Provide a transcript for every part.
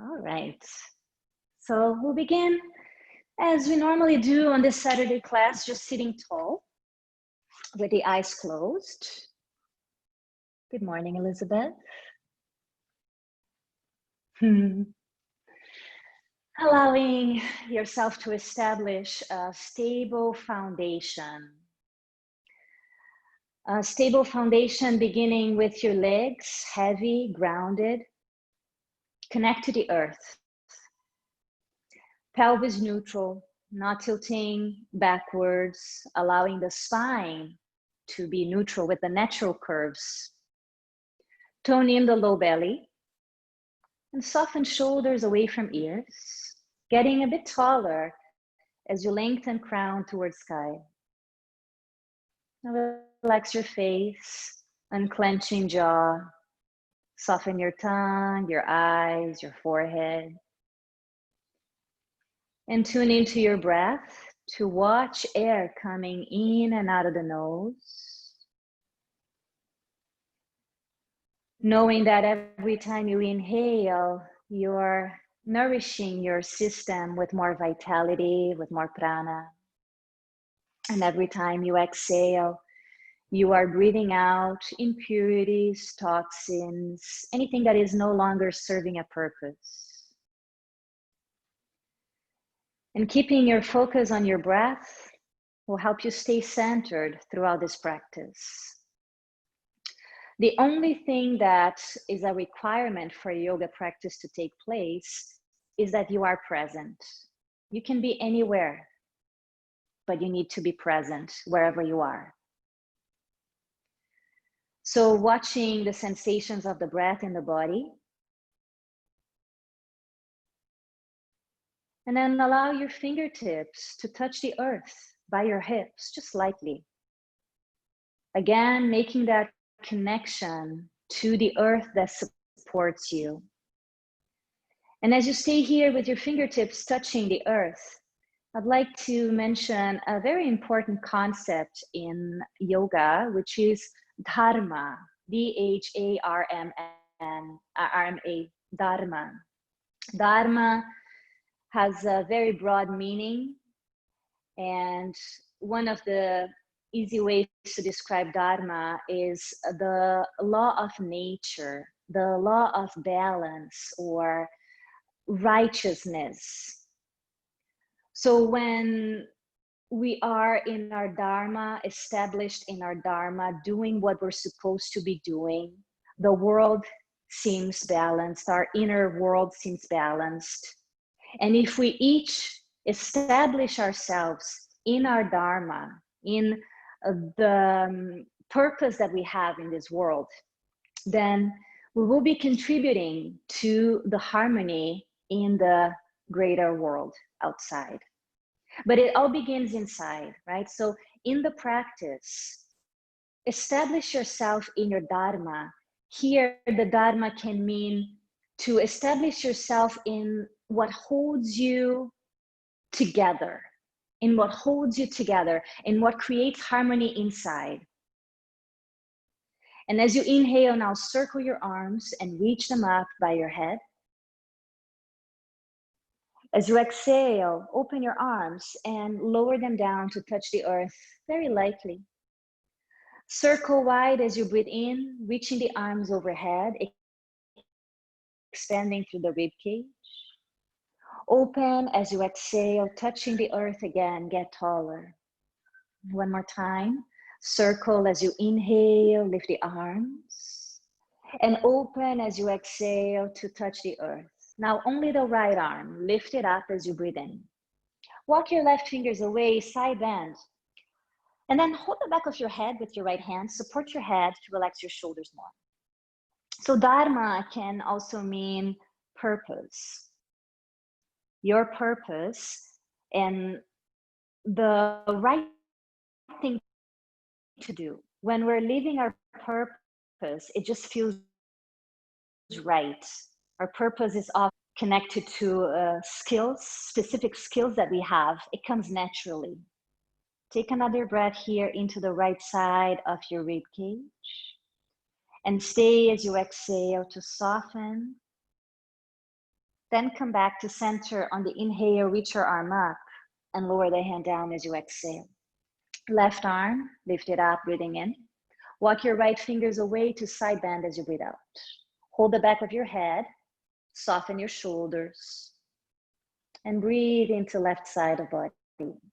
All right. So we'll begin as we normally do on this Saturday class, just sitting tall with the eyes closed. Good morning, Elizabeth. Allowing yourself to establish a stable foundation. A stable foundation beginning with your legs, heavy, grounded. Connect to the earth. Pelvis neutral, not tilting backwards, allowing the spine to be neutral with the natural curves. Tone in the low belly and soften shoulders away from ears, getting a bit taller as you lengthen crown towards sky. Now relax your face, unclenching jaw, soften your tongue, your eyes, your forehead. And tune into your breath to watch air coming in and out of the nose. Knowing that every time you inhale, you're nourishing your system with more vitality, with more prana. And every time you exhale, you are breathing out impurities, toxins, anything that is no longer serving a purpose. And keeping your focus on your breath will help you stay centered throughout this practice. The only thing that is a requirement for a yoga practice to take place is that you are present. You can be anywhere, but you need to be present wherever you are. So watching the sensations of the breath in the body, and then allow your fingertips to touch the earth by your hips, just lightly. Again, making that connection to the earth that supports you. And as you stay here with your fingertips touching the earth, I'd like to mention a very important concept in yoga, which is Dharma, D-H-A-R-M-A, Dharma. Dharma has a very broad meaning, and one of the easy ways to describe Dharma is the law of nature, the law of balance or righteousness. So when we are in our Dharma, established in our Dharma, doing what we're supposed to be doing, the world seems balanced, our inner world seems balanced. And if we each establish ourselves in our Dharma, in the purpose that we have in this world, then we will be contributing to the harmony in the greater world outside. But it all begins inside, right? So in the practice, establish yourself in your Dharma. Here, the Dharma can mean to establish yourself in what holds you together, in what holds you together, in what creates harmony inside. And as you inhale, now circle your arms and reach them up by your head. As you exhale, open your arms and lower them down to touch the earth very lightly. Circle wide as you breathe in, reaching the arms overhead, expanding through the rib cage. Open as you exhale, touching the earth again, get taller. One more time. Circle as you inhale, lift the arms. And open as you exhale to touch the earth. Now only the right arm, lift it up as you breathe in. Walk your left fingers away, side bend. And then hold the back of your head with your right hand, support your head to relax your shoulders more. So Dharma can also mean purpose. Your purpose and the right thing to do. When we're living our purpose, it just feels right. Our purpose is often connected to skills, specific skills that we have. It comes naturally. Take another breath here into the right side of your rib cage. And stay as you exhale to soften Then come back to center. On the inhale, reach your arm up and lower the hand down as you exhale. Left arm, lift it up, breathing in. Walk your right fingers away to side bend as you breathe out. Hold the back of your head, soften your shoulders, and breathe into left side of body.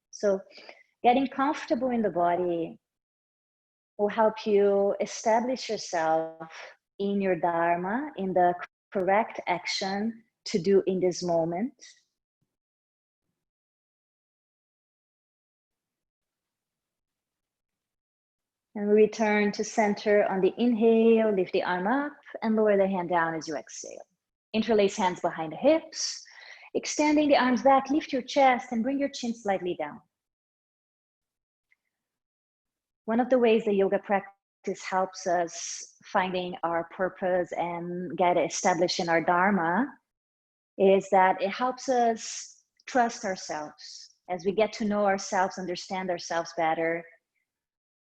So getting comfortable in the body will help you establish yourself in your Dharma, in the correct action to do in this moment. And return to center on the inhale, lift the arm up and lower the hand down as you exhale. Interlace hands behind the hips, extending the arms back, lift your chest and bring your chin slightly down. One of the ways the yoga practice helps us finding our purpose and get established in our Dharma is that it helps us trust ourselves. As we get to know ourselves, understand ourselves better,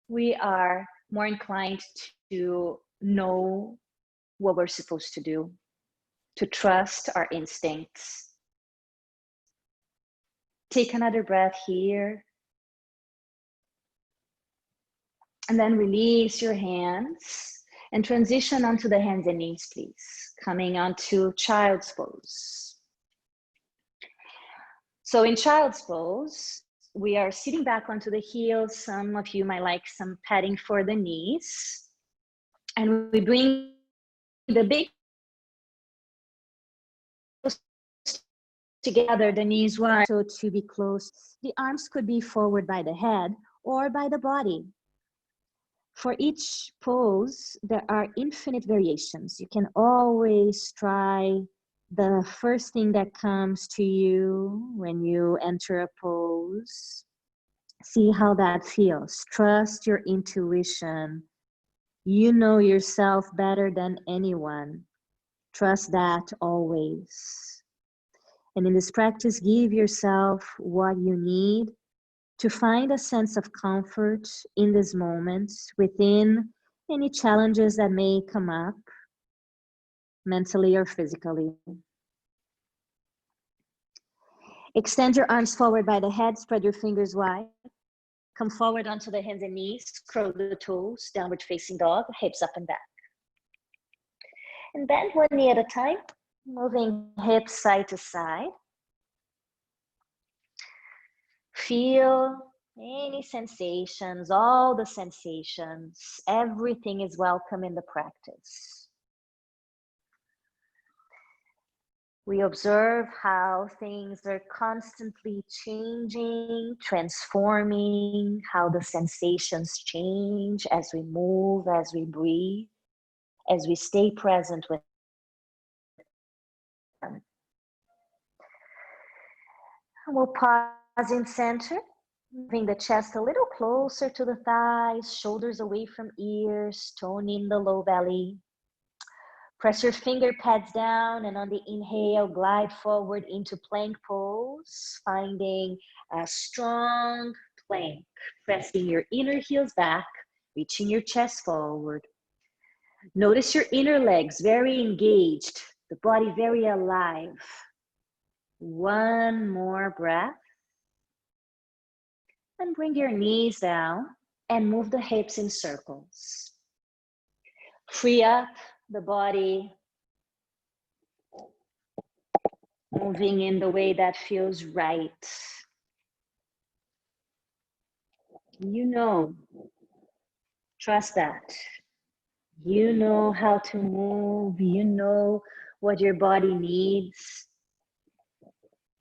we are more inclined to know what we're supposed to do, to trust our instincts. Take another breath here. And then release your hands and transition onto the hands and knees, please. Coming onto child's pose. So in child's pose, we are sitting back onto the heels. Some of you might like some padding for the knees. And we bring the big together, the knees wide, so to be close. The arms could be forward by the head or by the body. For each pose, there are infinite variations. You can always try the first thing that comes to you when you enter a pose. See how that feels. Trust your intuition. You know yourself better than anyone. Trust that always. And in this practice, give yourself what you need to find a sense of comfort in this moment within any challenges that may come up, mentally or physically. Extend your arms forward by the head, spread your fingers wide. Come forward onto the hands and knees, curl the toes, downward facing dog, hips up and back. And bend one knee at a time, moving hips side to side. Feel any sensations, all the sensations. Everything is welcome in the practice. We observe how things are constantly changing, transforming, how the sensations change as we move, as we breathe, as we stay present with them. We'll pause in center, moving the chest a little closer to the thighs, shoulders away from ears, toning the low belly. Press your finger pads down and on the inhale, glide forward into plank pose, finding a strong plank, pressing your inner heels back, reaching your chest forward. Notice your inner legs very engaged, the body very alive. One more breath. And bring your knees down and move the hips in circles. Free up the body, moving in the way that feels right. You know, trust that. You know how to move, you know what your body needs.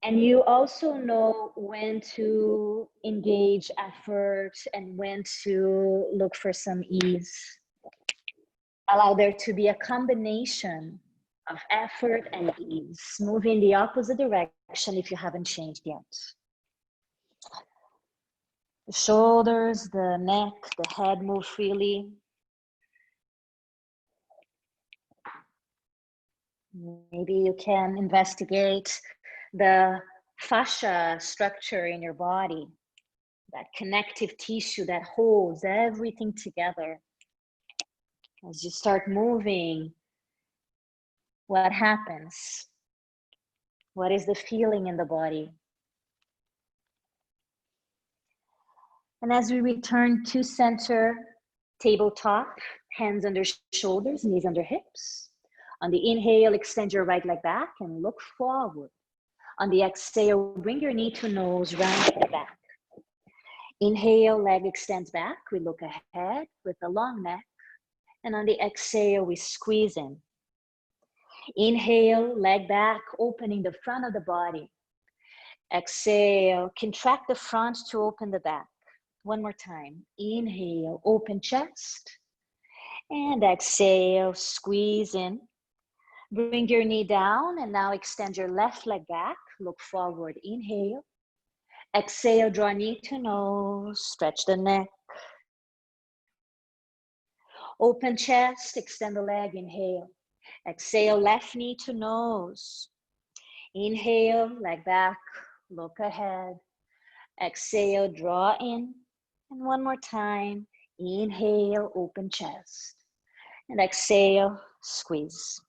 And you also know when to engage effort and when to look for some ease. Allow there to be a combination of effort and ease. Move in the opposite direction if you haven't changed yet. The shoulders, the neck, the head move freely. Maybe you can investigate the fascia structure in your body, that connective tissue that holds everything together. As you start moving, what happens? What is the feeling in the body? And as we return to center, tabletop, hands under shoulders, knees under hips. On the inhale, extend your right leg back and look forward. On the exhale, bring your knee to nose, round the back. Inhale, leg extends back. We look ahead with a long neck. And on the exhale, we squeeze in. Inhale, leg back, opening the front of the body. Exhale, contract the front to open the back. One more time. Inhale, open chest. And exhale, squeeze in. Bring your knee down and now extend your left leg back. Look forward. Inhale. Exhale, draw knee to nose. Stretch the neck. Open chest, extend the leg. Inhale. Exhale, left knee to nose. Inhale, leg back. Look ahead. Exhale, draw in. And one more time. Inhale, open chest. And exhale, squeeze.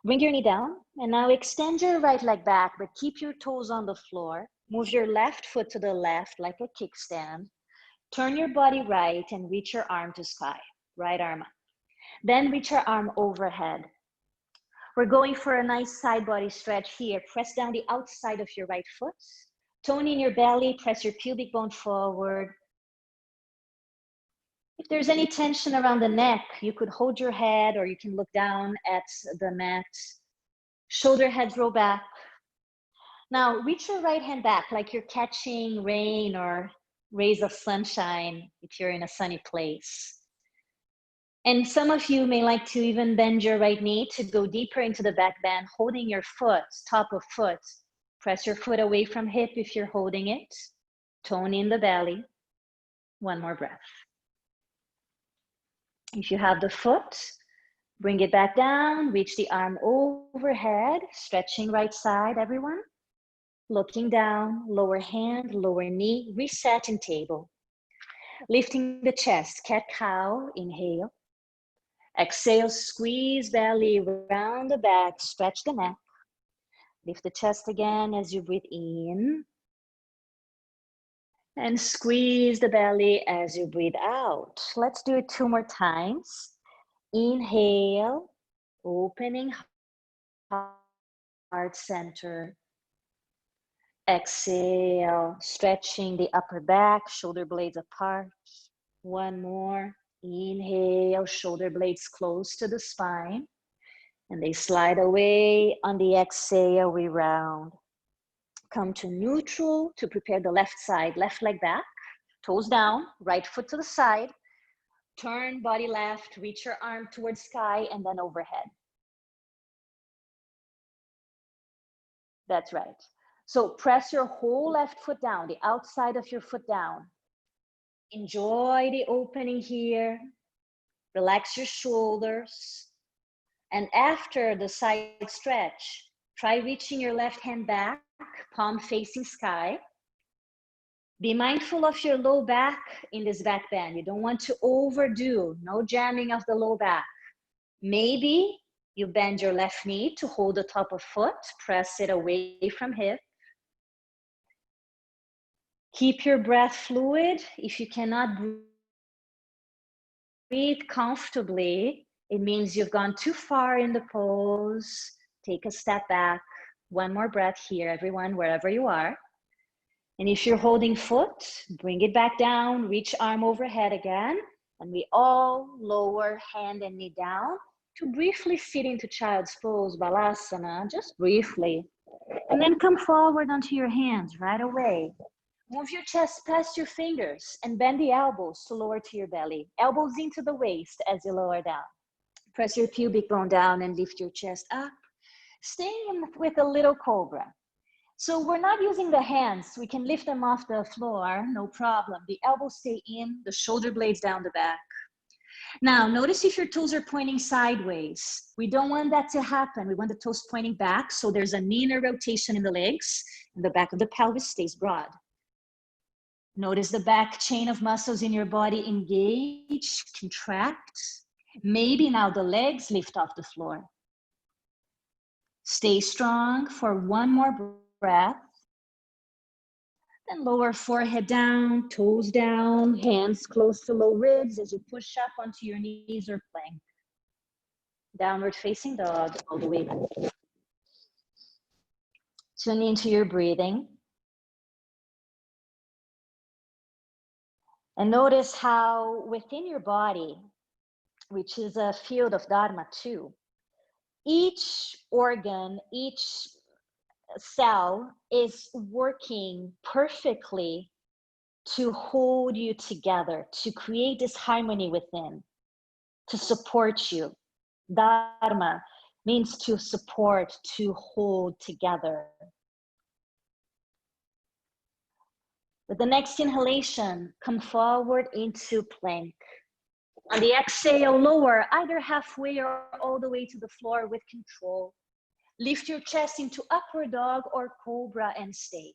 Bring your knee down. And now extend your right leg back, but keep your toes on the floor. Move your left foot to the left like a kickstand. Turn your body right and reach your arm to sky. Right arm up. Then reach your arm overhead. We're going for a nice side body stretch here. Press down the outside of your right foot. Tone in your belly. Press your pubic bone forward. If there's any tension around the neck, you could hold your head or you can look down at the mat. Shoulder heads roll back. Now reach your right hand back like you're catching rain or rays of sunshine if you're in a sunny place. And some of you may like to even bend your right knee to go deeper into the back bend, holding your foot, top of foot. Press your foot away from hip if you're holding it. Tone in the belly. One more breath. If you have the foot, bring it back down, reach the arm overhead, stretching right side, everyone. Looking down, lower hand, lower knee, reset in table. Lifting the chest, cat-cow, inhale. Exhale, squeeze belly around the back, stretch the neck. Lift the chest again as you breathe in. And squeeze the belly as you breathe out. Let's do it 2 more times. Inhale, opening heart center. Exhale, stretching the upper back, shoulder blades apart. One more. Inhale, shoulder blades close to the spine. And they slide away. On the exhale, we round. Come to neutral to prepare the left side, left leg back, toes down, right foot to the side. Turn body left, reach your arm towards sky and then overhead. That's right. So press your whole left foot down, the outside of your foot down. Enjoy the opening here. Relax your shoulders. And after the side stretch, try reaching your left hand back, palm facing sky. Be mindful of your low back in this back bend. You don't want to overdo, no jamming of the low back. Maybe you bend your left knee to hold the top of foot, press it away from hip. Keep your breath fluid. If you cannot breathe comfortably, it means you've gone too far in the pose. Take a step back. One more breath here, everyone, wherever you are. And if you're holding foot, bring it back down, reach arm overhead again. And we all lower hand and knee down to briefly sit into child's pose, balasana, just briefly. And then come forward onto your hands right away. Move your chest past your fingers and bend the elbows to lower to your belly. Elbows into the waist as you lower down. Press your pubic bone down and lift your chest up. Stay with a little cobra. So we're not using the hands. We can lift them off the floor, no problem. The elbows stay in, the shoulder blades down the back. Now, notice if your toes are pointing sideways. We don't want that to happen. We want the toes pointing back, so there's an inner rotation in the legs, and the back of the pelvis stays broad. Notice the back chain of muscles in your body engage, contract. Maybe now the legs lift off the floor. Stay strong for one more breath. Then lower forehead down, toes down, hands close to low ribs as you push up onto your knees or plank. Downward facing dog all the way back. Tune into your breathing. And notice how within your body, which is a field of Dharma too, each organ, each cell is working perfectly to hold you together, to create this harmony within, to support you. Dharma means to support, to hold together. With the next inhalation, come forward into plank. On the exhale, lower either halfway or all the way to the floor with control. Lift your chest into upward dog or cobra and stay.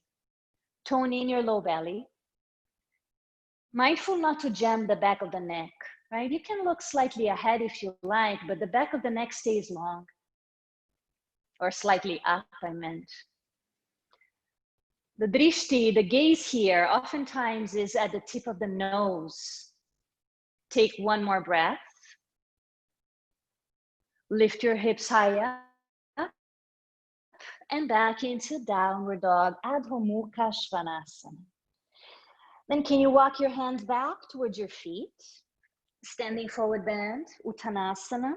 Tone in your low belly. Mindful not to jam the back of the neck, right? You can look slightly ahead if you like, but the back of the neck stays long. Or slightly up, I meant. The drishti, the gaze here, oftentimes is at the tip of the nose. Take one more breath. Lift your hips high up and back into downward dog, Adho Mukha Svanasana. Then can you walk your hands back towards your feet? Standing forward bend, Uttanasana.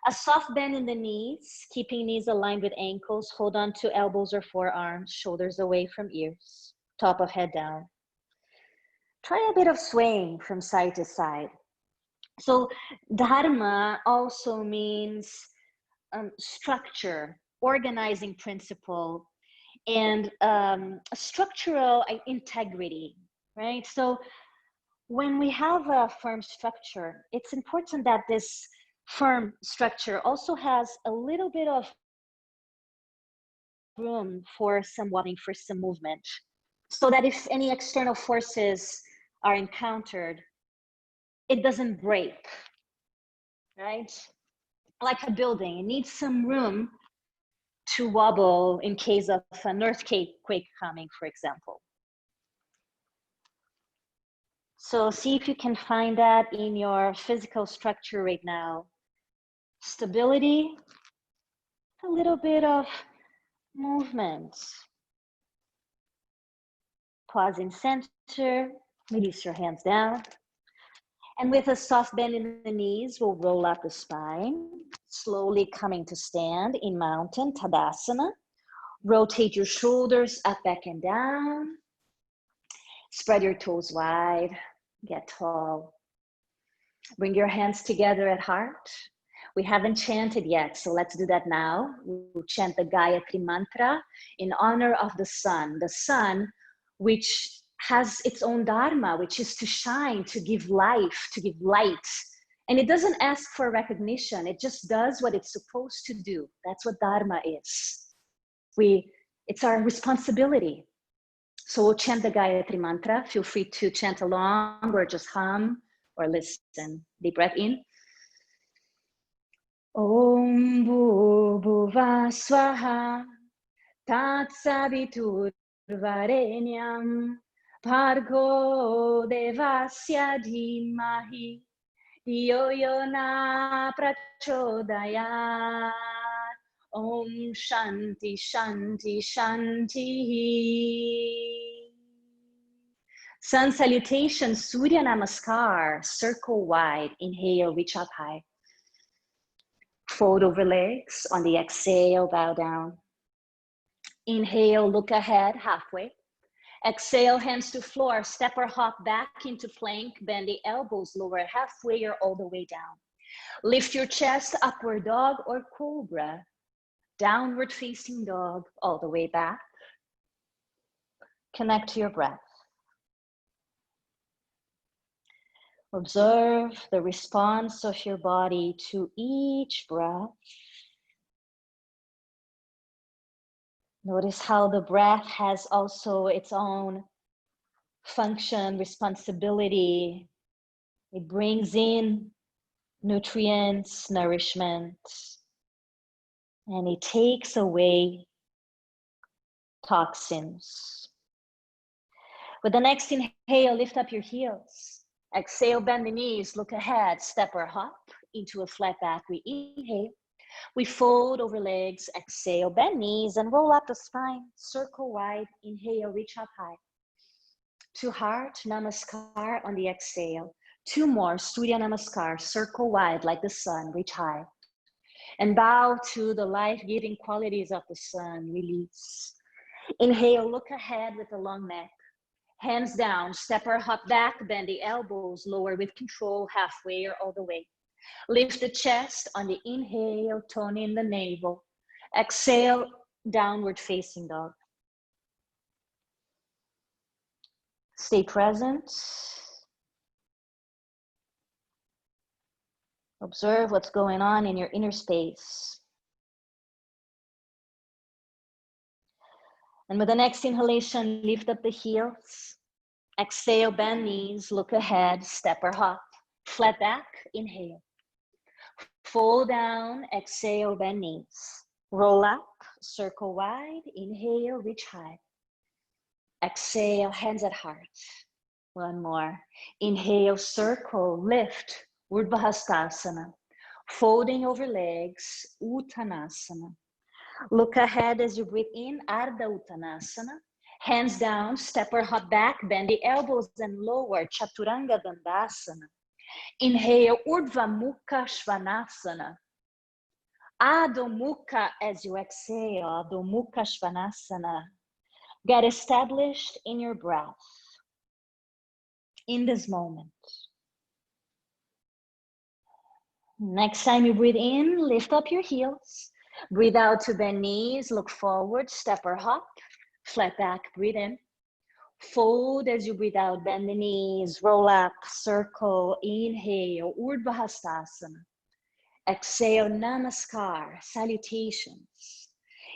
A soft bend in the knees, keeping knees aligned with ankles. Hold on to elbows or forearms, shoulders away from ears, top of head down. Try a bit of swaying from side to side. So Dharma also means structure, organizing principle, and structural integrity, right? So when we have a firm structure, it's important that this firm structure also has a little bit of room for some wobbling, for some movement, so that if any external forces are encountered, it doesn't break, right? Like a building, it needs some room to wobble in case of an earthquake coming, for example. So see if you can find that in your physical structure right now. Stability, a little bit of movement. Pause in center, release your hands down. And with a soft bend in the knees, we'll roll up the spine, slowly coming to stand in mountain, Tadasana. Rotate your shoulders up, back, and down. Spread your toes wide, get tall. Bring your hands together at heart. We haven't chanted yet, so let's do that now. We'll chant the Gayatri mantra in honor of the sun which has its own dharma, which is to shine, to give life, to give light. And it doesn't ask for recognition. It just does what it's supposed to do. That's what dharma is. It's our responsibility. So we'll chant the Gayatri mantra. Feel free to chant along or just hum or listen. Deep breath in. Om Bhuvah Swaha Tat Savitur Varenyam Bhargo Devasya Dhimahi Yo Yona Prachodayat. Om Shanti Shanti Shanti. Sun salutation, Surya Namaskar, circle wide. Inhale, reach up high. Fold over legs. On the exhale, bow down. Inhale, look ahead, halfway. Exhale, hands to floor. Step or hop back into plank. Bend the elbows lower halfway or all the way down. Lift your chest, upward dog or cobra. Downward facing dog, all the way back. Connect to your breath. Observe the response of your body to each breath. Notice how the breath has also its own function, responsibility. It brings in nutrients, nourishment. And it takes away toxins. With the next inhale, lift up your heels. Exhale, bend the knees, look ahead, step or hop into a flat back. We inhale. We fold over legs, exhale, bend knees and roll up the spine, circle wide, inhale, reach up high. 2 heart, namaskar on the exhale. 2 more, Surya Namaskar, circle wide like the sun, reach high. And bow to the life-giving qualities of the sun, release. Inhale, look ahead with a long neck. Hands down, step or hop back, bend the elbows, lower with control, halfway or all the way. Lift the chest on the inhale, tone in the navel. Exhale, downward facing dog. Stay present. Observe what's going on in your inner space. And with the next inhalation, lift up the heels. Exhale, bend knees, look ahead, step or hop. Flat back, inhale. Fold down, exhale, bend knees. Roll up, circle wide, inhale, reach high. Exhale, hands at heart. One more. Inhale, circle, lift, Urdhva Hastasana. Folding over legs, Uttanasana. Look ahead as you breathe in, Ardha Uttanasana. Hands down, step or hop back, bend the elbows and lower, Chaturanga Dandasana. Inhale, Urdhva Mukha Svanasana. Adho Mukha as you exhale, Adho Mukha Svanasana. Get established in your breath, in this moment. Next time you breathe in, lift up your heels. Breathe out to bend knees, look forward, step or hop. Flat back, breathe in. Fold as you breathe out, bend the knees, roll up, circle, inhale, Urdhva Hastasana. Exhale, Namaskar, salutations.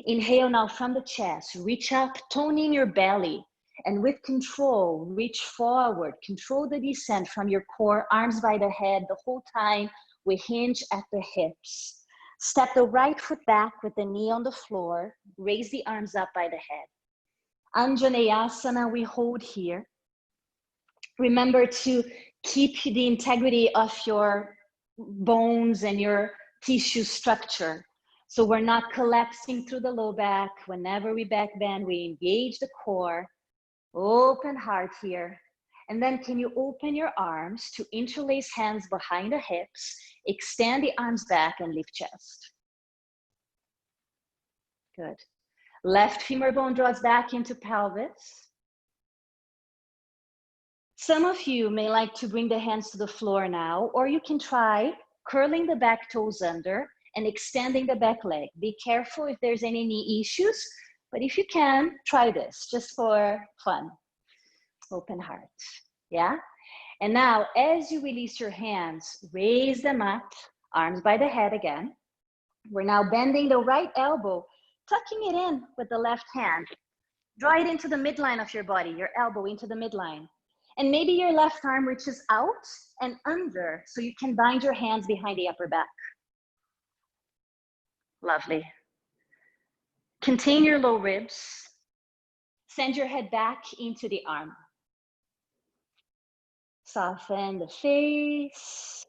Inhale now from the chest, reach up, tone in your belly, and with control, reach forward, control the descent from your core, arms by the head, the whole time we hinge at the hips. Step the right foot back with the knee on the floor, raise the arms up by the head. Anjaneyasana, we hold here. Remember to keep the integrity of your bones and your tissue structure. So we're not collapsing through the low back. Whenever we back bend, we engage the core, open heart here. And then can you open your arms to interlace hands behind the hips, extend the arms back and lift chest. Good. Left femur bone draws back into pelvis. Some of you may like to bring the hands to the floor now, or you can try curling the back toes under and extending the back leg. Be careful if there's any knee issues, but if you can, try this just for fun. Open heart, yeah? And now, as you release your hands, raise them up, arms by the head again. We're now bending the right elbow, tucking it in with the left hand. Draw it into the midline of your body, your elbow into the midline. And maybe your left arm reaches out and under, so you can bind your hands behind the upper back. Lovely. Contain your low ribs. Send your head back into the arm. Soften the face.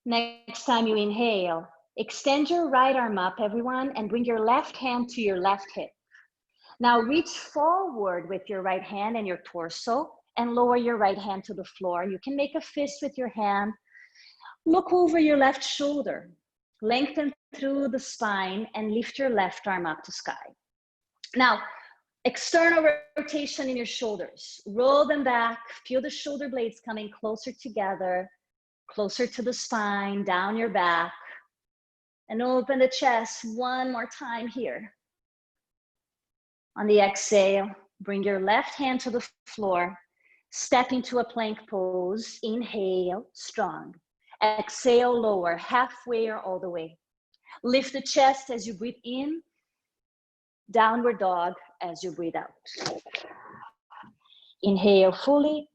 Next time you inhale, extend your right arm up, everyone, and bring your left hand to your left hip. Now reach forward with your right hand and your torso and lower your right hand to the floor. You can make a fist with your hand. Look over your left shoulder. Lengthen through the spine and lift your left arm up to sky. Now, external rotation in your shoulders. Roll them back. Feel the shoulder blades coming closer together, closer to the spine, down your back. And open the chest one more time here. On the exhale, bring your left hand to the floor. Step into a plank pose. Inhale, strong. Exhale, lower, halfway or all the way. Lift the chest as you breathe in. Downward dog as you breathe out. Inhale fully.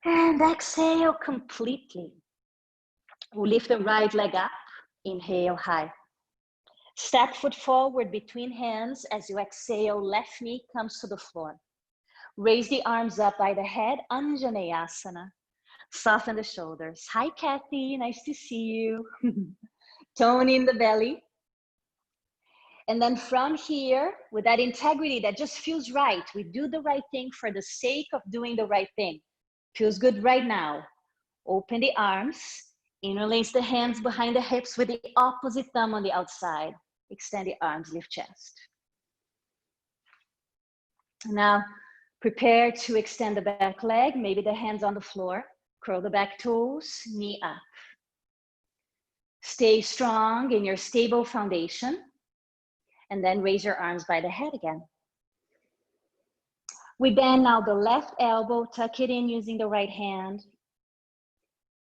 And exhale completely. We'll lift the right leg up. Inhale, high. Step foot forward between hands. As you exhale, left knee comes to the floor. Raise the arms up by the head, Anjaneyasana. Soften the shoulders. Hi, Kathy, nice to see you. Tone in the belly. And then from here, with that integrity that just feels right, we do the right thing for the sake of doing the right thing. Feels good right now. Open the arms, interlace the hands behind the hips with the opposite thumb on the outside. Extend the arms, lift chest. Now, prepare to extend the back leg, maybe the hands on the floor. Curl the back toes, knee up. Stay strong in your stable foundation. And then raise your arms by the head again. We bend now the left elbow, tuck it in using the right hand.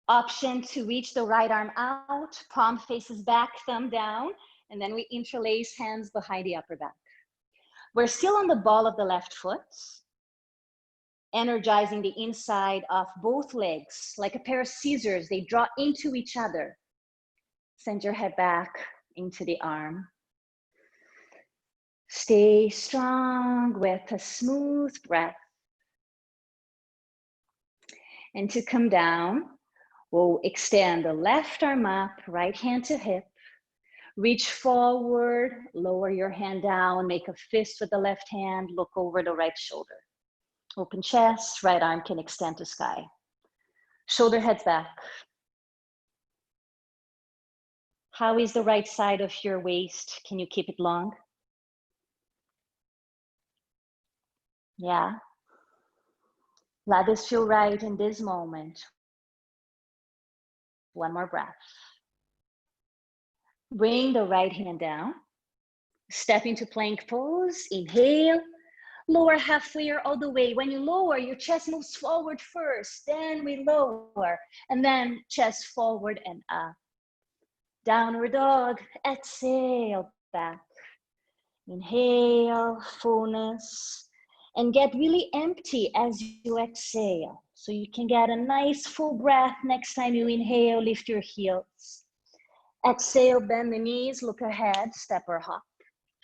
Option to reach the right arm out, palm faces back, thumb down, and then we interlace hands behind the upper back. We're still on the ball of the left foot, energizing the inside of both legs. Like a pair of scissors, they draw into each other. Send your head back into the arm. Stay strong with a smooth breath. And to come down, we'll extend the left arm up, right hand to hip. Reach forward, lower your hand down, make a fist with the left hand, look over the right shoulder. Open chest, right arm can extend to sky. Shoulder heads back. How is the right side of your waist? Can you keep it long? Yeah. Let this feel right in this moment. One more breath. Bring the right hand down. Step into plank pose. Inhale. Lower halfway or all the way. When you lower, your chest moves forward first. Then we lower. And then chest forward and up. Downward dog. Exhale back. Inhale, fullness. And get really empty as you exhale. So you can get a nice full breath next time you inhale, lift your heels. Exhale, bend the knees, look ahead, step or hop.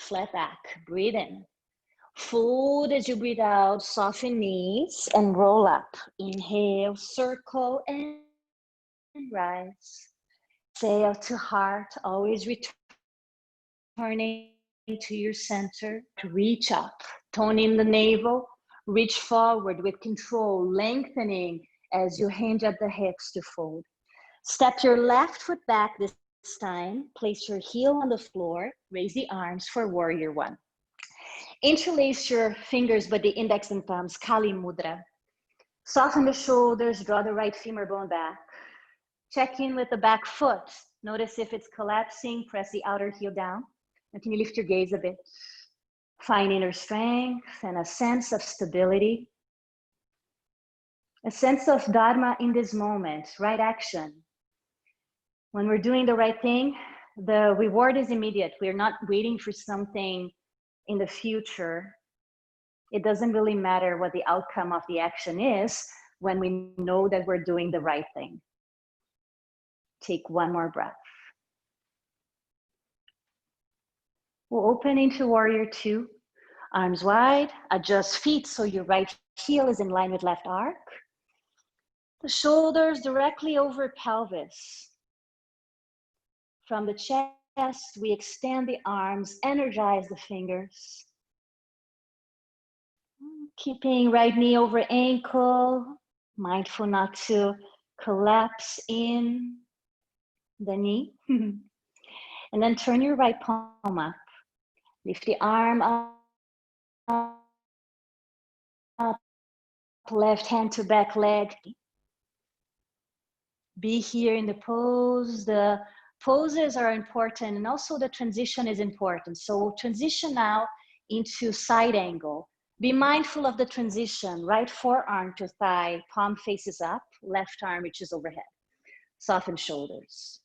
Flat back, breathe in. Fold as you breathe out, soften knees and roll up. Inhale, circle and rise. Exhale to heart, always returning to your center, to reach up, tone in the navel, reach forward with control, lengthening as you hinge at the hips to fold. Step your left foot back this time, place your heel on the floor, raise the arms for warrior one. Interlace your fingers with the index and thumbs, Kali Mudra. Soften the shoulders, draw the right femur bone back. Check in with the back foot. Notice if it's collapsing, press the outer heel down. And can you lift your gaze a bit? Find inner strength and a sense of stability. A sense of Dharma in this moment, right action. When we're doing the right thing, the reward is immediate. We're not waiting for something in the future. It doesn't really matter what the outcome of the action is when we know that we're doing the right thing. Take one more breath. We'll open into warrior two. Arms wide, adjust feet so your right heel is in line with left arc. The shoulders directly over pelvis. From the chest, we extend the arms, energize the fingers. Keeping right knee over ankle, mindful not to collapse in the knee. And then turn your right palm up. Lift the arm up, left hand to back leg. Be here in the pose. The poses are important and also the transition is important. So we'll transition now into side angle. Be mindful of the transition. Right forearm to thigh, palm faces up, left arm reaches overhead. Soften shoulders.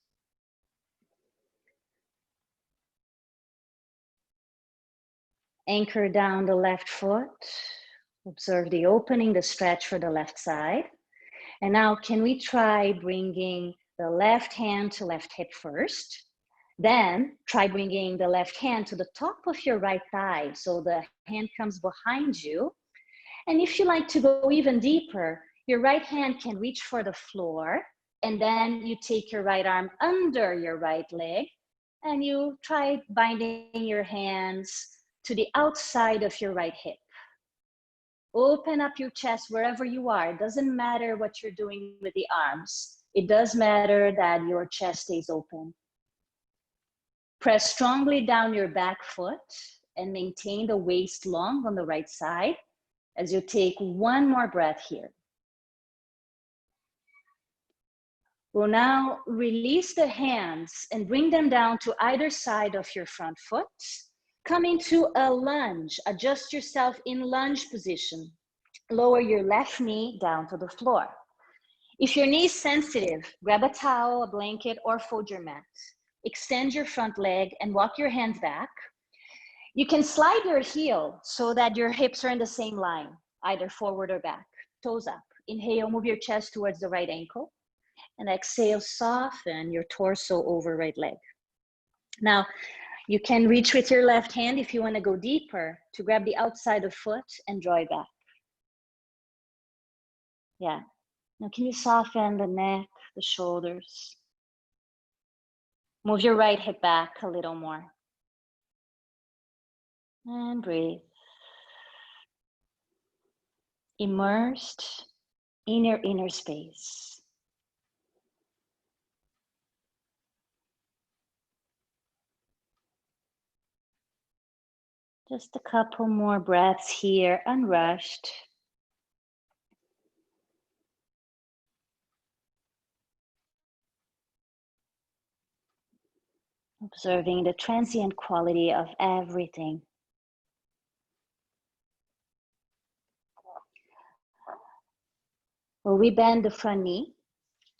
Anchor down the left foot. Observe the opening, the stretch for the left side. And now can we try bringing the left hand to left hip first. Then try bringing the left hand to the top of your right thigh. So the hand comes behind you. And if you like to go even deeper, your right hand can reach for the floor. And then you take your right arm under your right leg. And you try binding your hands to the outside of your right hip. Open up your chest wherever you are. It doesn't matter what you're doing with the arms. It does matter that your chest stays open. Press strongly down your back foot and maintain the waist long on the right side as you take one more breath here. We'll now release the hands and bring them down to either side of your front foot. Come into a lunge. Adjust yourself in lunge position. Lower your left knee down to the floor. If your knee is sensitive, grab a towel, a blanket, or fold your mat. Extend your front leg and walk your hands back. You can slide your heel so that your hips are in the same line, either forward or back. Toes up. Inhale, move your chest towards the right ankle. And exhale, soften your torso over right leg. Now, you can reach with your left hand if you want to go deeper to grab the outside of foot and draw it back. Yeah. Now, can you soften the neck, the shoulders? Move your right hip back a little more. And breathe. Immersed in your inner space. Just a couple more breaths here, unrushed. Observing the transient quality of everything. Well, we bend the front knee,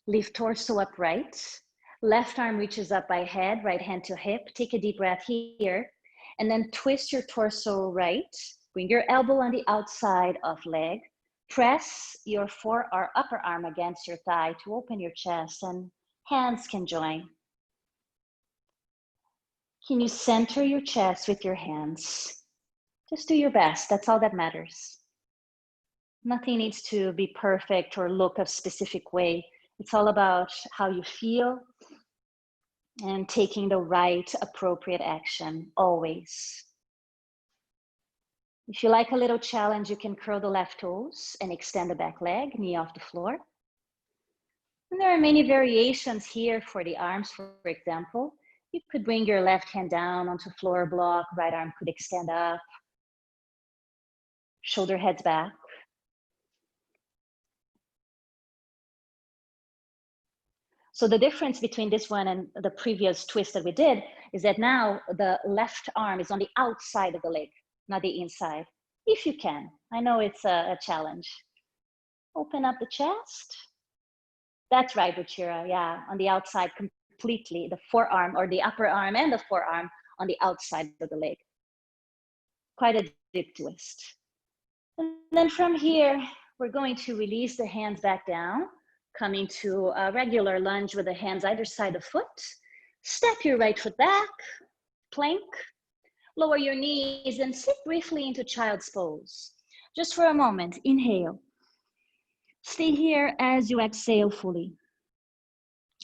lift torso upright, left arm reaches up by head, right hand to hip. Take a deep breath here, and then twist your torso right. Bring your elbow on the outside of leg. Press your upper arm against your thigh to open your chest, and hands can join. Can you center your chest with your hands? Just do your best. That's all that matters. Nothing needs to be perfect or look a specific way. It's all about how you feel and taking the right, appropriate action, always. If you like a little challenge, you can curl the left toes and extend the back leg, knee off the floor. And there are many variations here for the arms, for example. You could bring your left hand down onto floor block, right arm could extend up, shoulder heads back. So the difference between this one and the previous twist that we did is that now the left arm is on the outside of the leg, not the inside, if you can. I know it's a challenge. Open up the chest. That's right, Ruchira, yeah, on the outside completely, the forearm or the upper arm and the forearm on the outside of the leg. Quite a deep twist. And then from here, we're going to release the hands back down, coming to a regular lunge with the hands either side of foot. Step your right foot back, plank, lower your knees and sit briefly into child's pose. Just for a moment, inhale. Stay here as you exhale fully.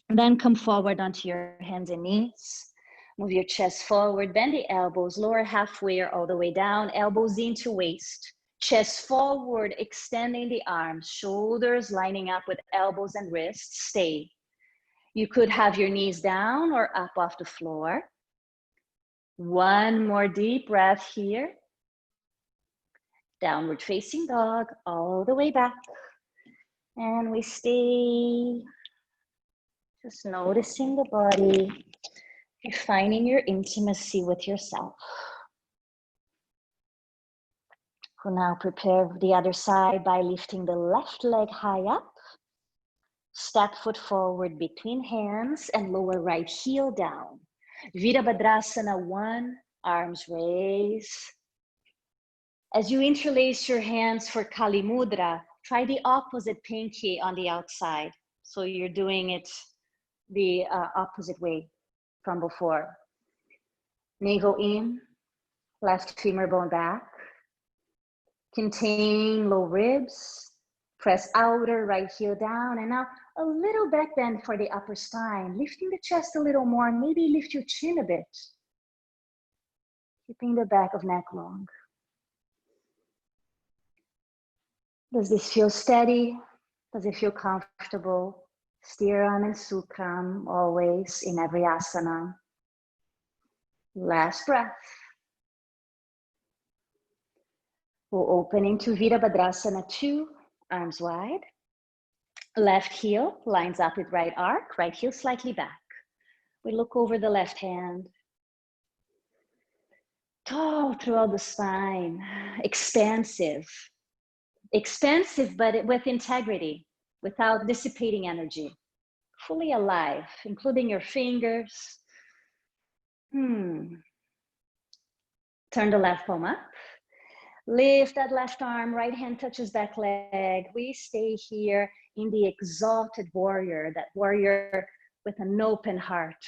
And then come forward onto your hands and knees. Move your chest forward, bend the elbows, lower halfway or all the way down, elbows into waist. Chest forward, extending the arms, shoulders lining up with elbows and wrists. Stay. You could have your knees down or up off the floor. One more deep breath here. Downward facing dog, all the way back. And we stay. Just noticing the body, refining your intimacy with yourself. We'll now prepare the other side by lifting the left leg high up. Step foot forward between hands and lower right heel down. Virabhadrasana 1, arms raise. As you interlace your hands for Kali Mudra, try the opposite pinky on the outside. So you're doing it the opposite way from before. Navel in, left femur bone back. Contain low ribs. Press outer right heel down. And now a little back bend for the upper spine. Lifting the chest a little more. Maybe lift your chin a bit. Keeping the back of neck long. Does this feel steady? Does it feel comfortable? Stiram and Sukham always in every asana. Last breath. We'll open into Virabhadrasana 2, arms wide. Left heel lines up with right arc, right heel slightly back. We look over the left hand. Tall throughout the spine, expansive. Expansive, but with integrity, without dissipating energy. Fully alive, including your fingers. Turn the left palm up. Lift that left arm, right hand touches back leg. We stay here in the exalted warrior, that warrior with an open heart.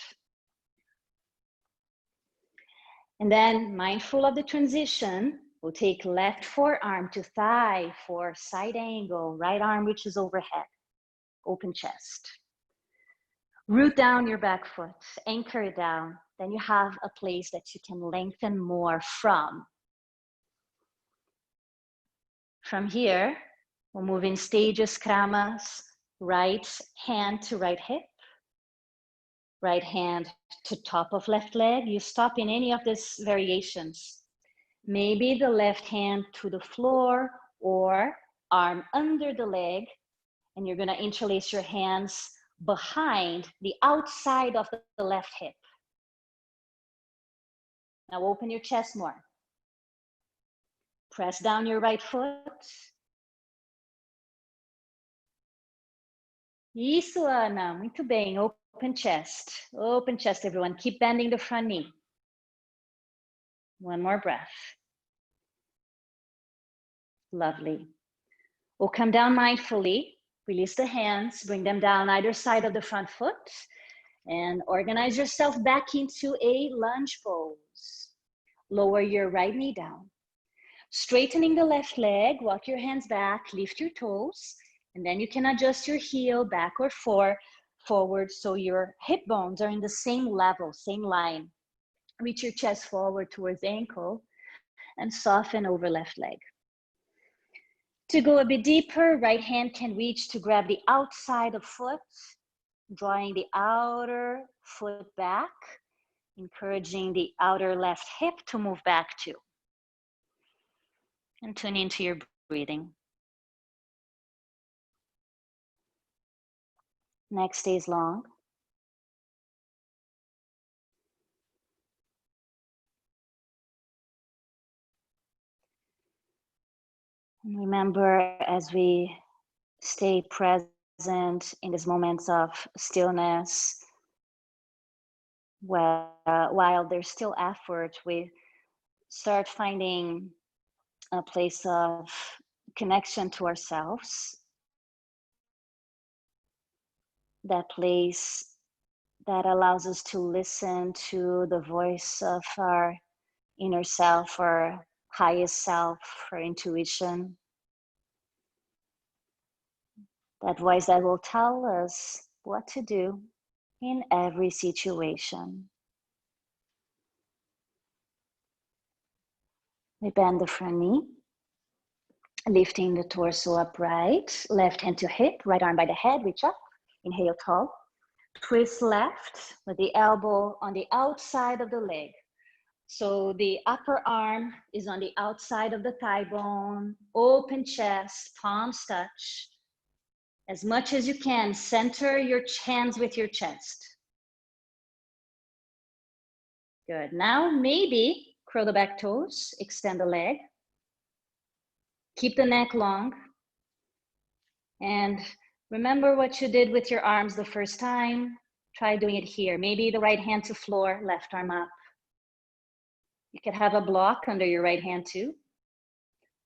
And then, mindful of the transition, we'll take left forearm to thigh for side angle. Right arm reaches overhead. Open chest. Root down your back foot. Anchor it down. Then you have a place that you can lengthen more from. From here, we'll move in stages, kramas. Right hand to right hip. Right hand to top of left leg. You stop in any of these variations. Maybe the left hand to the floor or arm under the leg. And you're gonna interlace your hands behind the outside of the left hip. Now open your chest more. Press down your right foot. Isso, Ana. Muito bem. Open chest. Open chest, everyone. Keep bending the front knee. One more breath. Lovely. We'll come down mindfully. Release the hands. Bring them down either side of the front foot. And organize yourself back into a lunge pose. Lower your right knee down. Straightening the left leg. Walk your hands back. Lift your toes. And then you can adjust your heel back or forward so your hip bones are in the same level, same line. Reach your chest forward towards ankle and soften over left leg. To go a bit deeper, right hand can reach to grab the outside of foot, drawing the outer foot back, encouraging the outer left hip to move back too. And tune into your breathing. Neck stays long. And remember, as we stay present in these moments of stillness, while there's still effort, we start finding a place of connection to ourselves. That place that allows us to listen to the voice of our inner self, our highest self, our intuition. That voice that will tell us what to do in every situation. We bend the front knee, lifting the torso upright, left hand to hip, right arm by the head, reach up, inhale tall. Twist left with the elbow on the outside of the leg. So the upper arm is on the outside of the thigh bone, open chest, palms touch. As much as you can, center your hands with your chest. Good. Now maybe curl the back toes, extend the leg. Keep the neck long. And remember what you did with your arms the first time. Try doing it here. Maybe the right hand to floor, left arm up. You could have a block under your right hand too.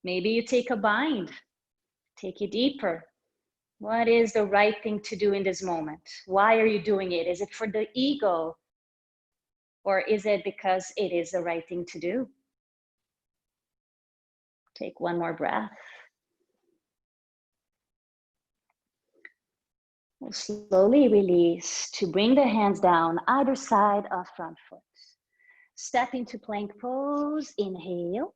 Maybe you take a bind. Take it deeper. What is the right thing to do in this moment? Why are you doing it? Is it for the ego? Or is it because it is the right thing to do? Take one more breath. We'll slowly release to bring the hands down either side of front foot. Step into plank pose, inhale.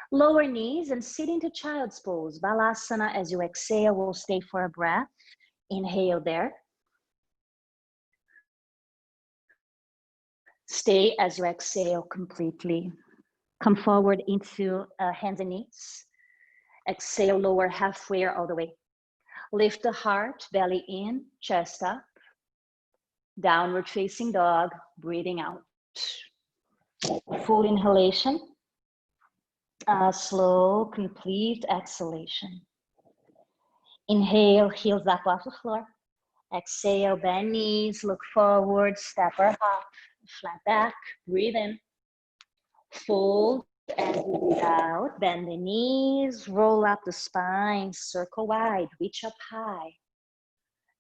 Lower knees and sit into child's pose. Balasana as you exhale, we'll stay for a breath. Inhale there. Stay as you exhale completely. Come forward into hands and knees. Exhale, lower halfway or all the way. Lift the heart, belly in, chest up. Downward facing dog, breathing out. Full inhalation. Slow, complete exhalation. Inhale, heels up off the floor. Exhale, bend knees, look forward, step or hop, flat back, breathe in. Fold and breathe out, bend the knees, roll up the spine, circle wide, reach up high.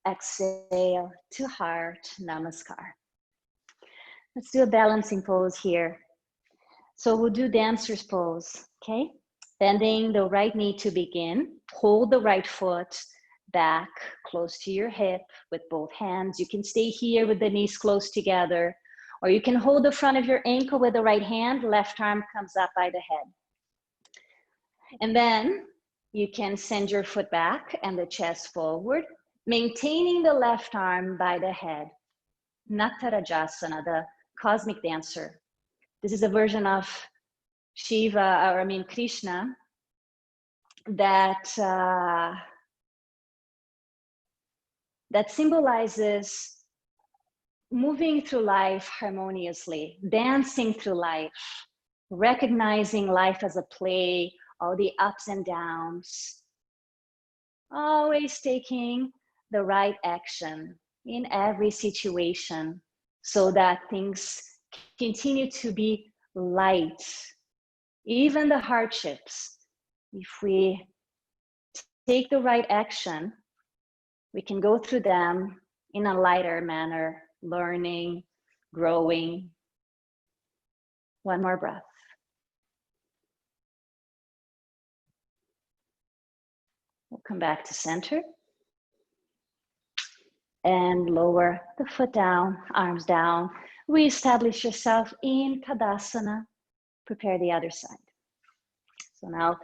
Exhale to heart, namaskar. Let's do a balancing pose here. So we'll do dancer's pose, okay? Bending the right knee to begin. Hold the right foot back close to your hip with both hands. You can stay here with the knees close together, or you can hold the front of your ankle with the right hand. Left arm comes up by the head. And then you can send your foot back and the chest forward, maintaining the left arm by the head. Nattarajasana, the cosmic dancer. This is a version of Shiva, or I mean Krishna, that symbolizes moving through life harmoniously, dancing through life, recognizing life as a play, all the ups and downs, always taking the right action in every situation so that things continue to be light. Even the hardships, if we take the right action, we can go through them in a lighter manner, learning, growing. One more breath. We'll come back to center. And lower the foot down, arms down. Reestablish yourself in Tadasana. Prepare the other side. So now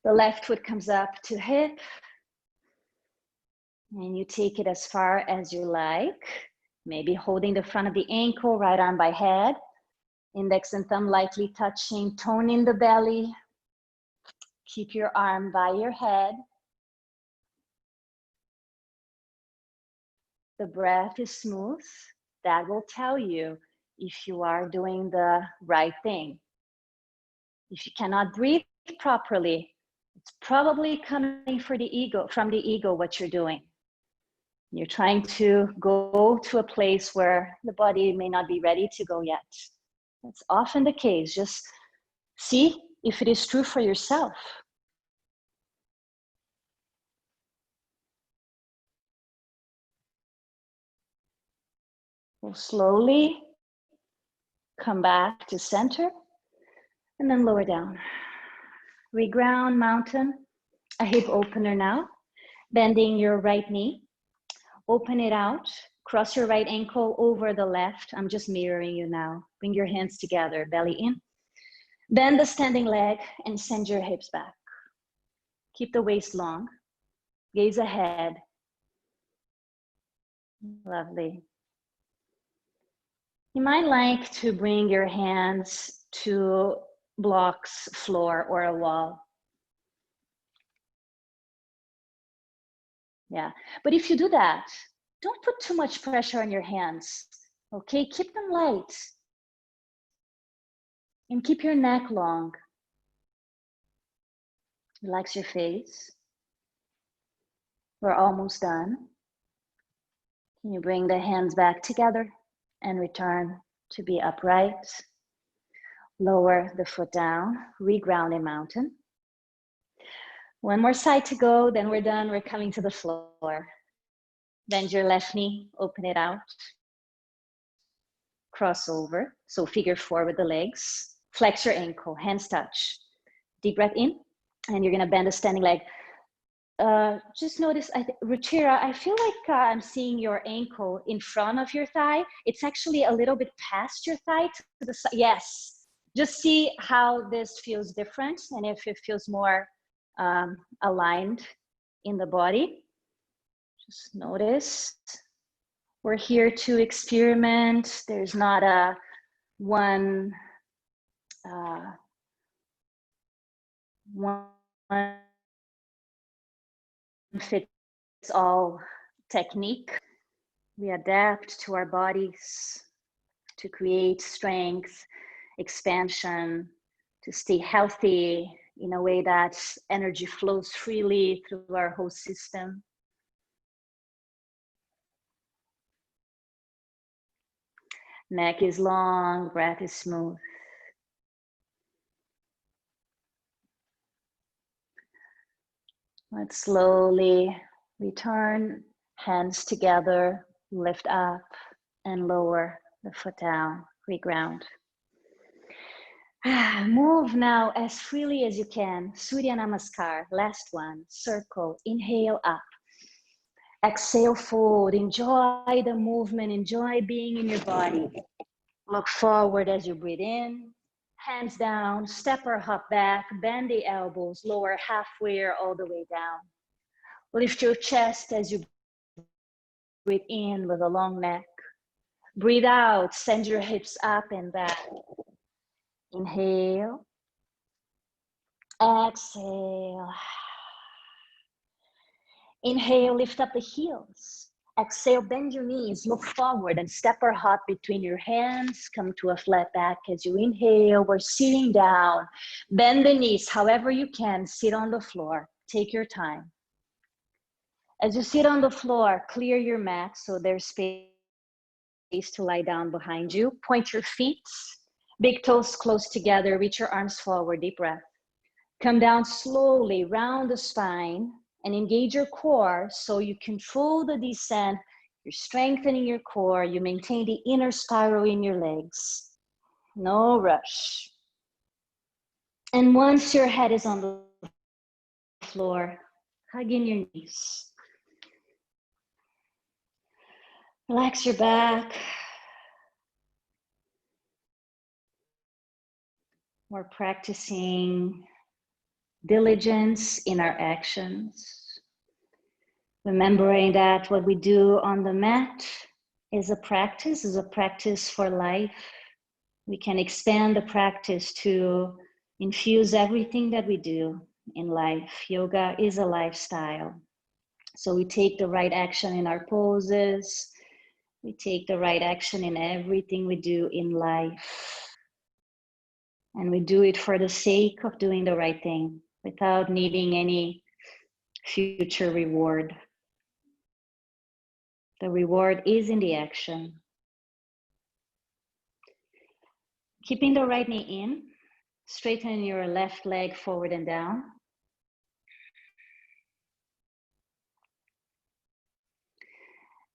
the left foot comes up to hip. And you take it as far as you like. Maybe holding the front of the ankle, right arm by head. Index and thumb lightly touching, tone in the belly. Keep your arm by your head. The breath is smooth. That will tell you if you are doing the right thing. If you cannot breathe properly, it's probably coming from the ego, what you're doing. You're trying to go to a place where the body may not be ready to go yet. That's often the case. Just see if it is true for yourself. We'll slowly come back to center and then lower down. Reground, mountain, a hip opener now. Bending your right knee. Open it out. Cross your right ankle over the left. I'm just mirroring you now. Bring your hands together, belly in. Bend the standing leg and send your hips back. Keep the waist long. Gaze ahead. Lovely. You might like to bring your hands to blocks, floor, or a wall. Yeah, but if you do that, don't put too much pressure on your hands, okay? Keep them light. And keep your neck long. Relax your face. We're almost done. Can you bring the hands back together and return to be upright? Lower the foot down, reground in mountain. One more side to go, then we're done. We're coming to the floor. Bend your left knee, open it out. Cross over, so figure 4 with the legs. Flex your ankle, hands touch. Deep breath in, and you're gonna bend the standing leg. Just notice, Ruchira, I feel like I'm seeing your ankle in front of your thigh. It's actually a little bit past your thigh to the side. Yes, just see how this feels different and if it feels more aligned in the body. Just notice. We're here to experiment. There's not a one fits all technique. We adapt to our bodies to create strength, expansion, to stay healthy in a way that energy flows freely through our whole system. Neck is long, breath is smooth. Let's slowly return, hands together, lift up and lower the foot down, reground. Move now as freely as you can. Surya Namaskar, last one, circle, inhale up. Exhale forward, enjoy the movement, enjoy being in your body. Look forward as you breathe in, hands down, step or hop back, bend the elbows, lower halfway or all the way down. Lift your chest as you breathe in with a long neck. Breathe out, send your hips up and back. Inhale, exhale. Inhale, lift up the heels. Exhale, bend your knees, look forward and step or hop between your hands. Come to a flat back as you inhale. We're sitting down. Bend the knees however you can. Sit on the floor. Take your time. As you sit on the floor, clear your mat so there's space to lie down behind you. Point your feet, big toes close together. Reach your arms forward. Deep breath. Come down slowly, round the spine, and engage your core so you control the descent. You're strengthening your core. You maintain the inner spiral in your legs. No rush. And once your head is on the floor, hug in your knees. Relax your back. We're practicing diligence in our actions. Remembering that what we do on the mat is a practice for life. We can expand the practice to infuse everything that we do in life. Yoga is a lifestyle. So we take the right action in our poses. We take the right action in everything we do in life. And we do it for the sake of doing the right thing without needing any future reward. The reward is in the action. Keeping the right knee in, straighten your left leg forward and down.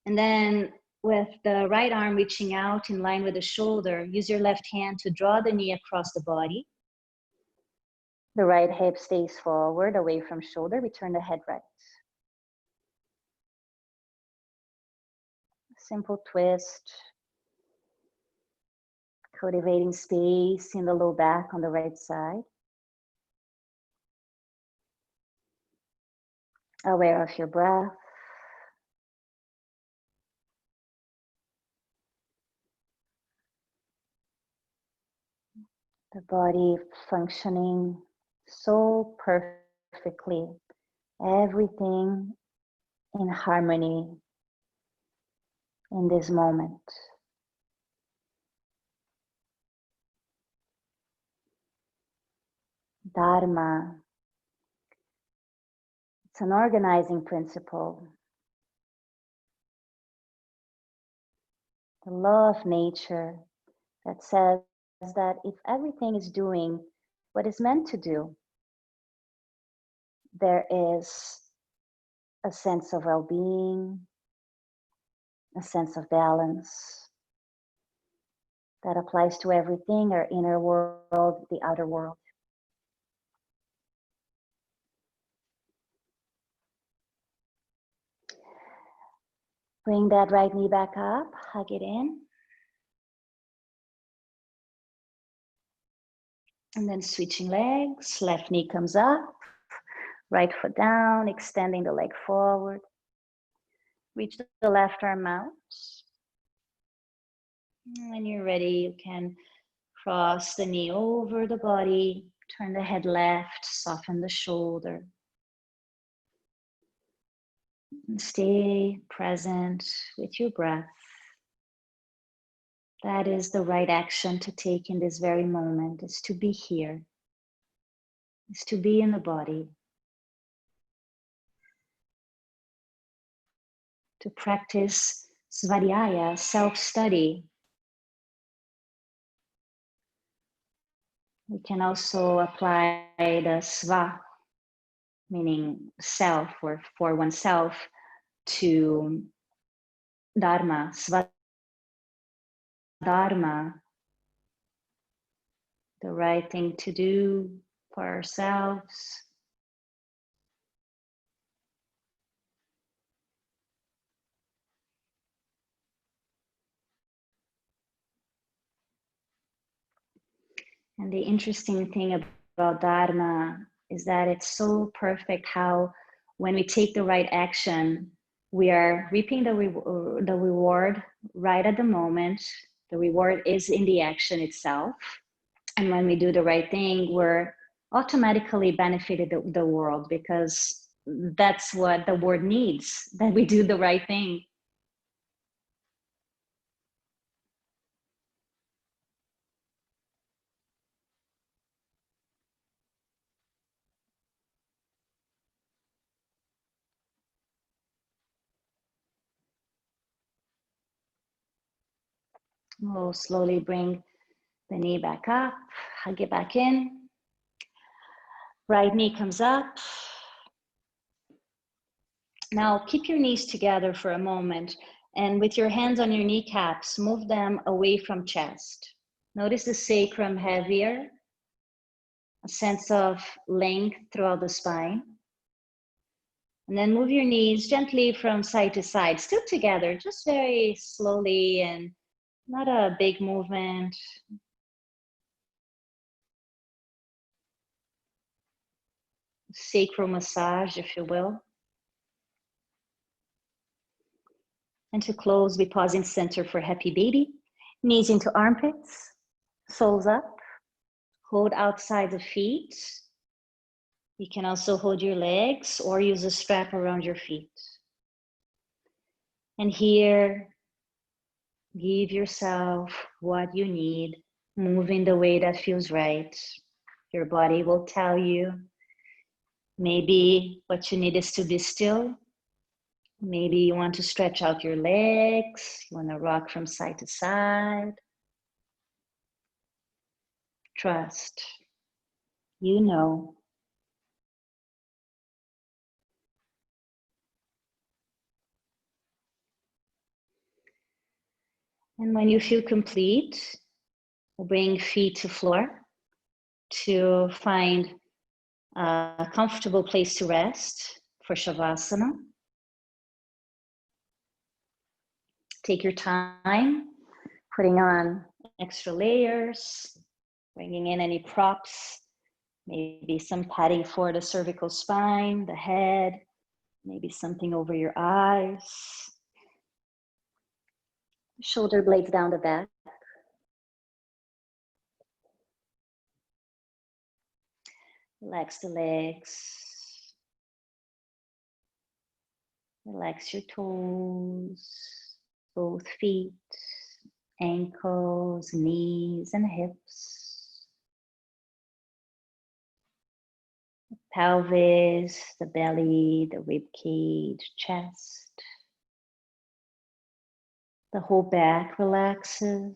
And then with the right arm reaching out in line with the shoulder, use your left hand to draw the knee across the body. The right hip stays forward, away from shoulder. We turn the head right. Simple twist. Cultivating space in the low back on the right side. Aware of your breath. The body functioning so perfectly. Everything in harmony in this moment. Dharma. It's an organizing principle. The law of nature that says that if everything is doing what it's meant to do, there is a sense of well-being, a sense of balance that applies to everything, our inner world, the outer world. Bring that right knee back up, hug it in. And then switching legs, left knee comes up, right foot down, extending the leg forward. Reach the left arm out. And when you're ready, you can cross the knee over the body, turn the head left, soften the shoulder. And stay present with your breath. That is the right action to take in this very moment, is to be here, is to be in the body, to practice svadhyaya, self-study. We can also apply the sva, meaning self or for oneself, to dharma, svadharma, the right thing to do for ourselves. And the interesting thing about Dharma is that it's so perfect how when we take the right action, we are reaping the reward right at the moment. The reward is in the action itself. And when we do the right thing, we're automatically benefited the world, because that's what the world needs, that we do the right thing. We'll slowly bring the knee back up, hug it back in. Right knee comes up. Now keep your knees together for a moment, and with your hands on your kneecaps, move them away from chest. Notice the sacrum heavier, a sense of length throughout the spine. And then move your knees gently from side to side, still together, just very slowly and not a big movement. Sacral massage, if you will. And to close, we pause in center for happy baby. Knees into armpits, soles up. Hold outside the feet. You can also hold your legs or use a strap around your feet. And here, give yourself what you need. Move in the way that feels right. Your body will tell you. Maybe what you need is to be still. Maybe you want to stretch out your legs. You want to rock from side to side. Trust. You know. And when you feel complete, bring feet to floor to find a comfortable place to rest for Shavasana. Take your time, putting on extra layers, bringing in any props, maybe some padding for the cervical spine, the head, maybe something over your eyes. Shoulder blades down the back. Relax the legs. Relax your toes, both feet, ankles, knees, and hips. The pelvis, the belly, the rib cage, chest. The whole back relaxes.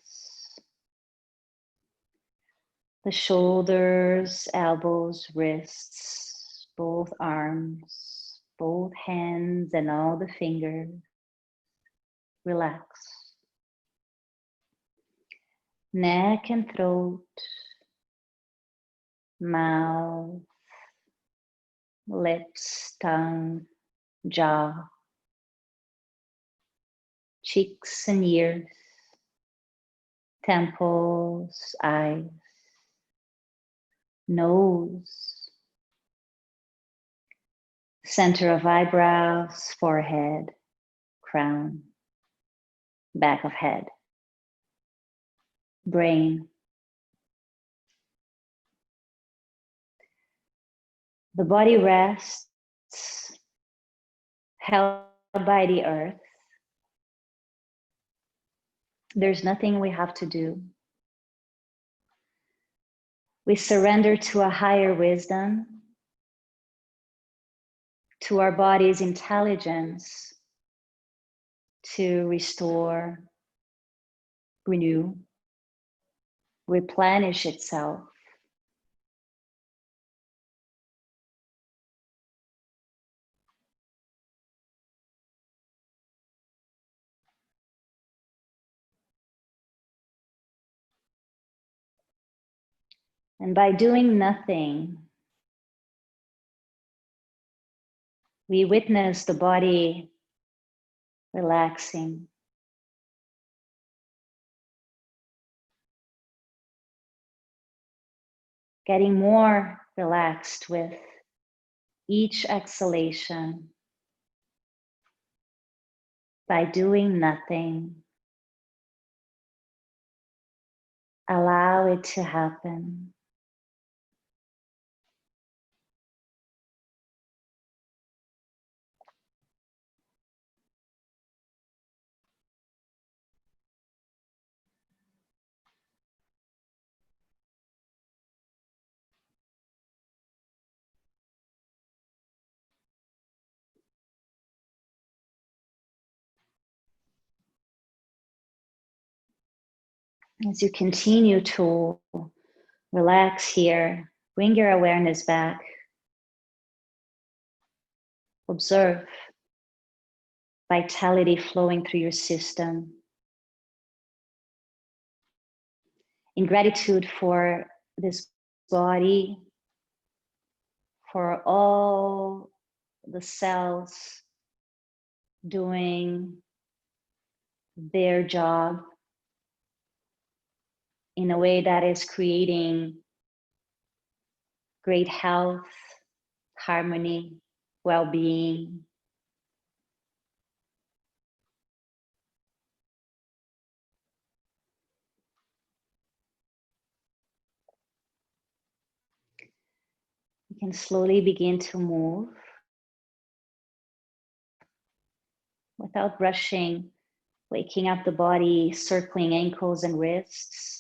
The shoulders, elbows, wrists, both arms, both hands, and all the fingers. Relax. Neck and throat, mouth, lips, tongue, jaw, cheeks and ears, temples, eyes, nose, center of eyebrows, forehead, crown, back of head, brain. The body rests, held by the earth. There's nothing we have to do. We surrender to a higher wisdom, to our body's intelligence to restore, renew, replenish itself. And by doing nothing, we witness the body relaxing, getting more relaxed with each exhalation. By doing nothing, allow it to happen. As you continue to relax here, bring your awareness back. Observe vitality flowing through your system. In gratitude for this body, for all the cells doing their job in a way that is creating great health, harmony, well-being. You can slowly begin to move without rushing, waking up the body, circling ankles and wrists,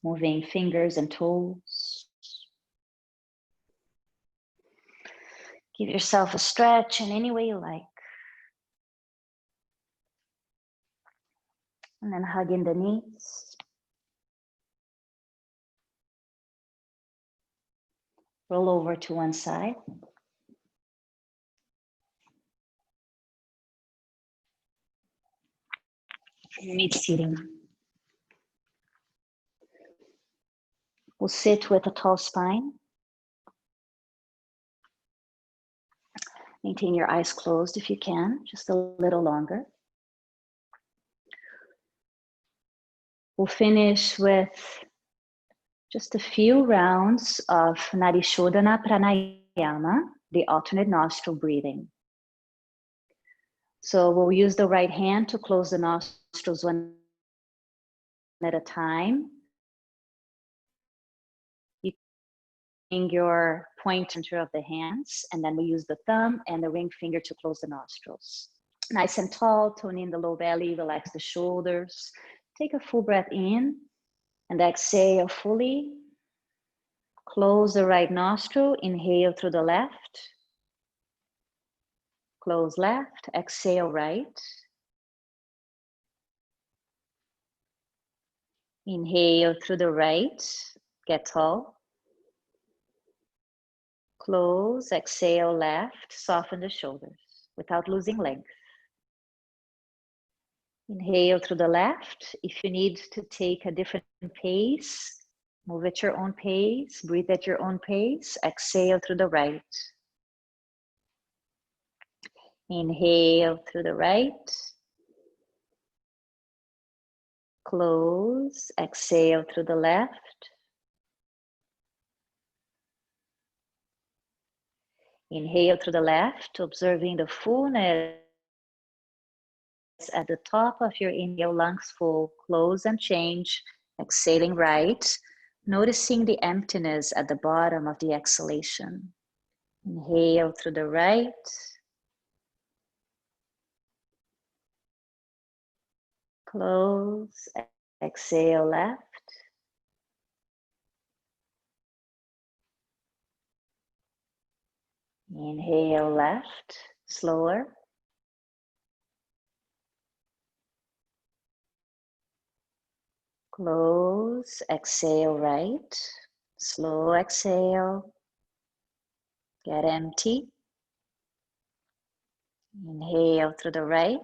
moving fingers and toes. Give yourself a stretch in any way you like. And then hug in the knees. Roll over to one side. Meet seating. We'll sit with a tall spine. Maintain your eyes closed if you can, just a little longer. We'll finish with just a few rounds of nadhi sodhana pranayama, the alternate nostril breathing. So we'll use the right hand to close the nostrils one at a time. You bring your pointer of the hands, and then we use the thumb and the ring finger to close the nostrils. Nice and tall, tone in the low belly, relax the shoulders. Take a full breath in and exhale fully. Close the right nostril, inhale through the left. Close left, exhale right. Inhale through the right, get tall. Close, exhale left, soften the shoulders without losing length. Inhale through the left. If you need to take a different pace, move at your own pace, breathe at your own pace. Exhale through the right. Inhale through the right. Close, exhale through the left. Inhale through the left, observing the fullness at the top of your inhale, lungs full. Close and change. Exhaling right. Noticing the emptiness at the bottom of the exhalation. Inhale through the right. Close. Exhale left. Inhale left. Slower. Close. Exhale right. Slow exhale. Get empty. Inhale through the right.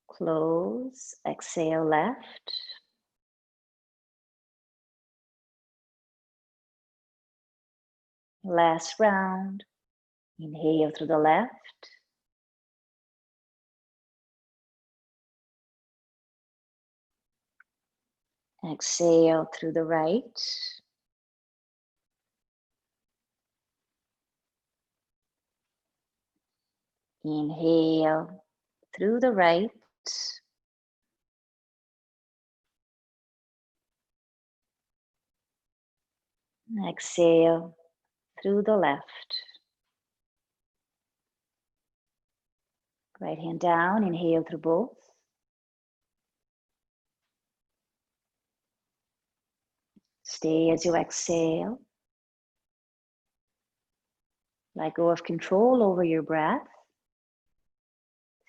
Close, exhale left. Last round. Inhale through the left. Exhale through the right. Inhale through the right. Exhale through the left. Right hand down, inhale through both. Stay as you exhale. Let go of control over your breath.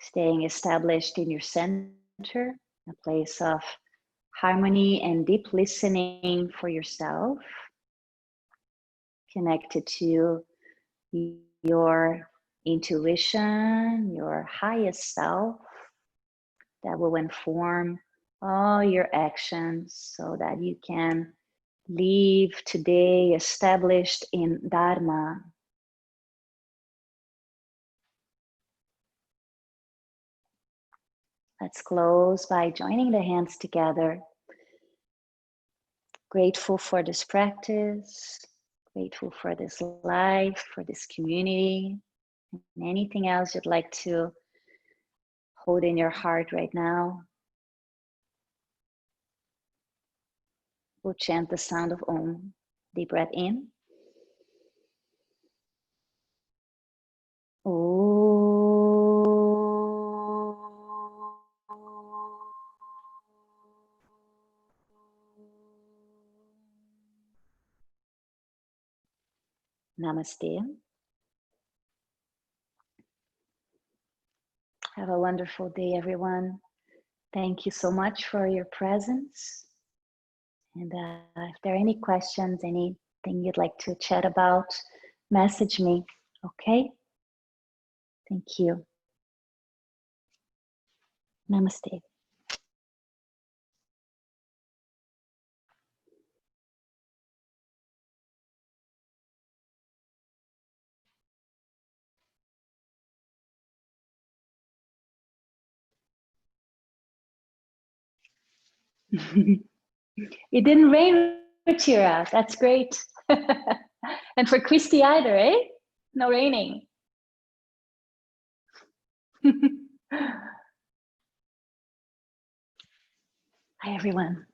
Staying established in your center, a place of harmony and deep listening for yourself. Connected to your intuition, your highest self that will inform all your actions so that you can live today established in Dharma. Let's close by joining the hands together. Grateful for this practice, grateful for this life, for this community, and anything else you'd like to hold in your heart right now. We'll chant the sound of Om. Deep breath in. Namaste. Have a wonderful day, everyone. Thank you so much for your presence. And if there are any questions, anything you'd like to chat about, message me, okay? Thank you. Namaste. It didn't rain, Chira. That's great. And for Christy either, eh? No raining. Hi, everyone.